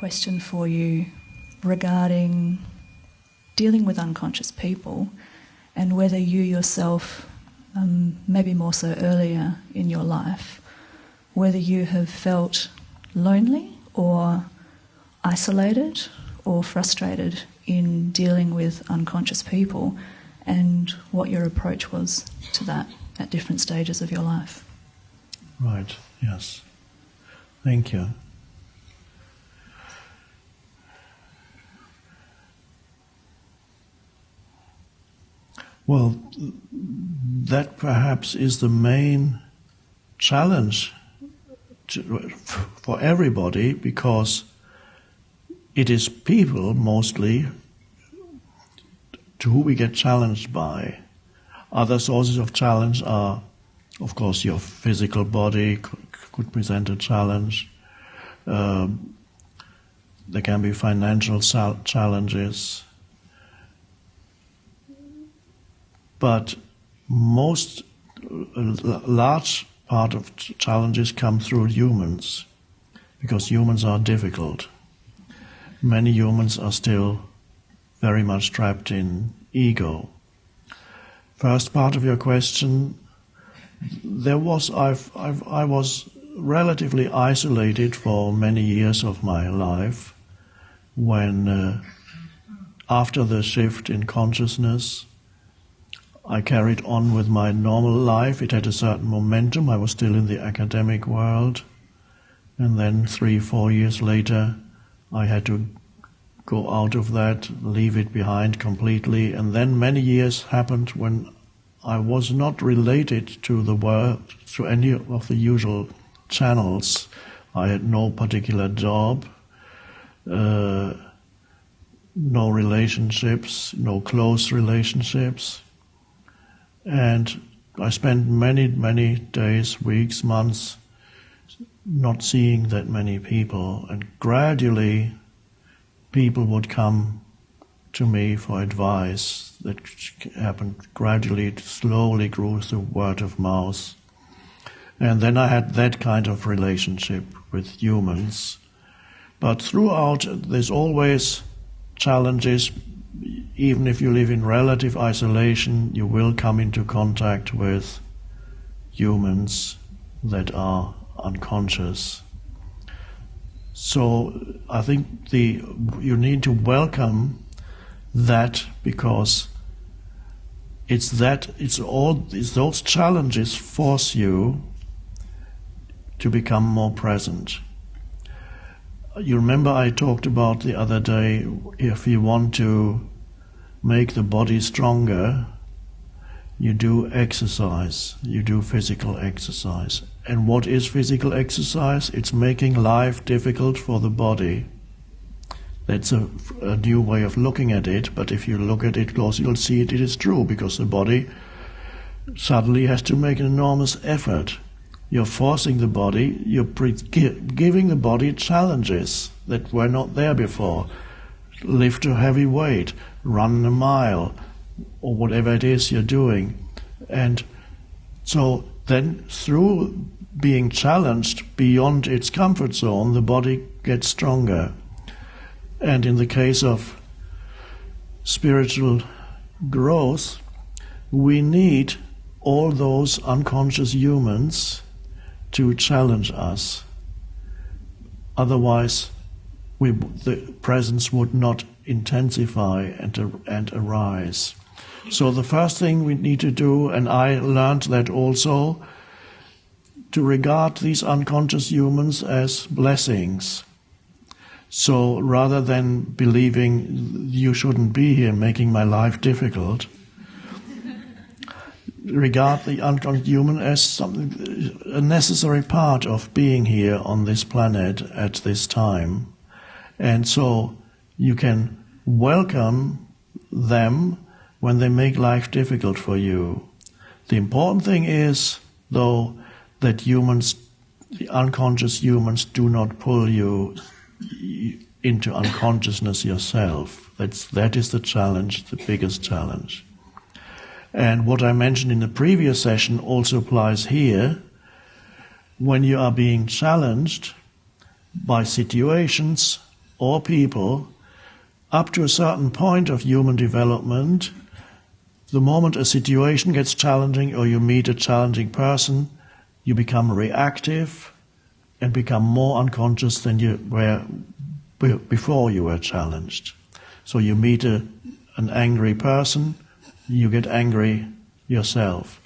question for you regarding dealing with unconscious people and whether you yourself, maybe more so earlier in your life, whether you have felt lonely or isolated or frustrated in dealing with unconscious people, and what your approach was to that at different stages of your life. Right, yes. Thank you. Well, that perhaps is the main challenge for everybody, because it is people mostly to who we get challenged by. Other sources of challenge are, of course, your physical body could present a challenge. There can be financial challenges. But most large part of challenges come through humans, because humans are difficult. Many humans are still very much trapped in ego. First part of your question, I was relatively isolated for many years of my life when, after the shift in consciousness, I carried on with my normal life. It had a certain momentum. I was still in the academic world. And then 3-4 years later, I had to go out of that, leave it behind completely. And then many years happened when I was not related to the world, to any of the usual channels. I had no particular job, no relationships, no close relationships. And I spent many days, weeks, months not seeing that many people. And gradually people would come to me for advice. That happened gradually, it slowly grew through word of mouth. And then I had that kind of relationship with humans. But throughout, there's always challenges. Even if you live in relative isolation, you will come into contact with humans that are unconscious. So I think you need to welcome that, because it's those challenges force you to become more present. You remember I talked about the other day, if you want to make the body stronger, you do exercise, you do physical exercise. And what is physical exercise? It's making life difficult for the body. That's a new way of looking at it, but if you look at it closely, you'll see it is true, because the body suddenly has to make an enormous effort. You're forcing the body, you're giving the body challenges that were not there before. Lift a heavy weight, run a mile, or whatever it is you're doing. And so then through being challenged beyond its comfort zone, the body gets stronger. And in the case of spiritual growth, we need all those unconscious humans to challenge us. Otherwise, the presence would not intensify and arise. So the first thing we need to do, and I learned that also, to regard these unconscious humans as blessings. So rather than believing you shouldn't be here making my life difficult, regard the unconscious human as a necessary part of being here on this planet at this time. And so you can welcome them when they make life difficult for you. The important thing is, though, that the unconscious humans do not pull you into unconsciousness yourself. That is the challenge, the biggest challenge. And what I mentioned in the previous session also applies here. When you are being challenged by situations or people, up to a certain point of human development, the moment a situation gets challenging or you meet a challenging person, you become reactive and become more unconscious than you were before you were challenged. So you meet an angry person, you get angry yourself.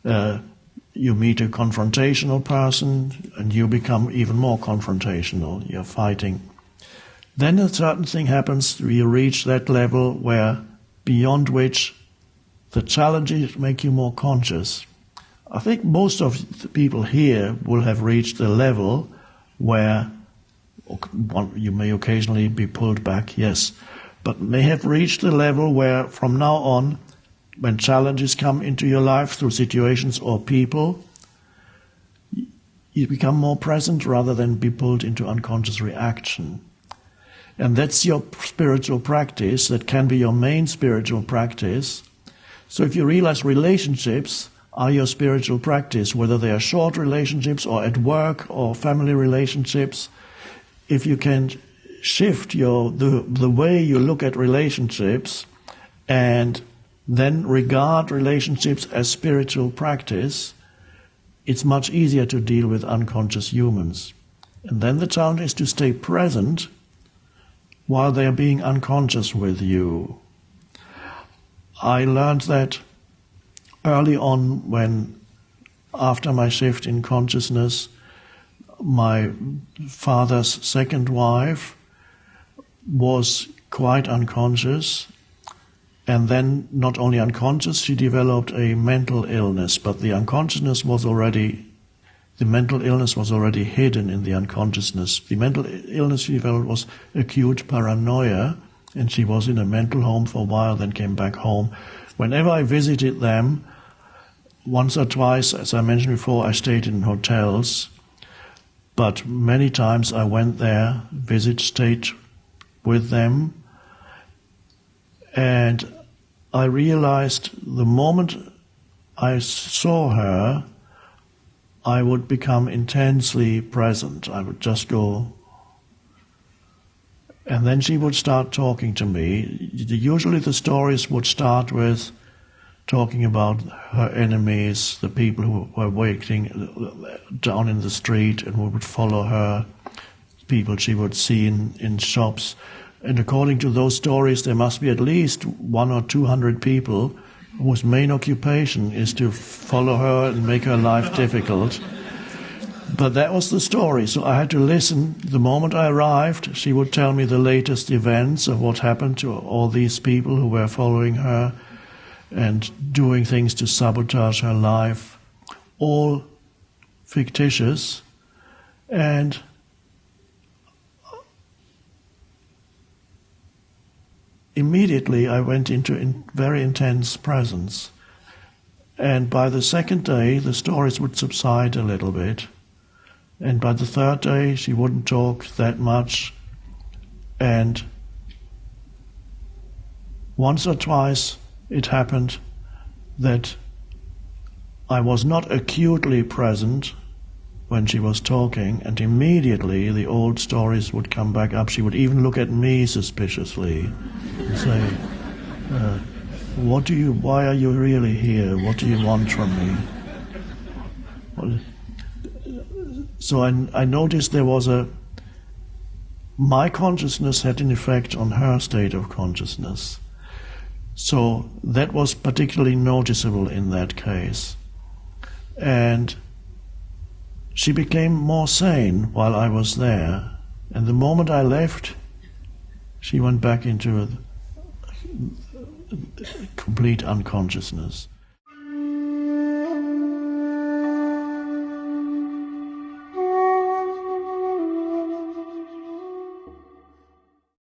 You meet a confrontational person and you become even more confrontational, you're fighting. Then a certain thing happens, you reach that level where beyond which the challenges make you more conscious. I think most of the people here will have reached the level where you may occasionally be pulled back, yes, but may have reached the level where from now on, when challenges come into your life through situations or people, you become more present rather than be pulled into unconscious reaction. And that's your spiritual practice, that can be your main spiritual practice. So if you realize relationships are your spiritual practice, whether they are short relationships or at work or family relationships, if you can shift the way you look at relationships and then regard relationships as spiritual practice, it's much easier to deal with unconscious humans. And then the challenge is to stay present while they are being unconscious with you. I learned that early on when, after my shift in consciousness, my father's second wife was quite unconscious, and then not only unconscious, she developed a mental illness, but the mental illness was already hidden in the unconsciousness. The mental illness she developed was acute paranoia, and she was in a mental home for a while, then came back home. Whenever I visited them, once or twice, as I mentioned before, I stayed in hotels, but many times I went there, stayed with them, and I realized the moment I saw her, I would become intensely present. I would just go, and then she would start talking to me. Usually the stories would start with talking about her enemies, the people who were waiting down in the street and who would follow her, people she would see in shops. And according to those stories, there must be at least 100 or 200 people whose main occupation is to follow her and make her life difficult. But that was the story, so I had to listen. The moment I arrived, she would tell me the latest events of what happened to all these people who were following her and doing things to sabotage her life, all fictitious. And immediately I went into very intense presence. And by the second day, the stories would subside a little bit. And by the third day, she wouldn't talk that much. And once or twice, it happened that I was not acutely present when she was talking, and immediately the old stories would come back up. She would even look at me suspiciously and say, why are you really here? What do you want from me? So I noticed there was my consciousness had an effect on her state of consciousness. So that was particularly noticeable in that case. And she became more sane while I was there. And the moment I left, she went back into a complete unconsciousness.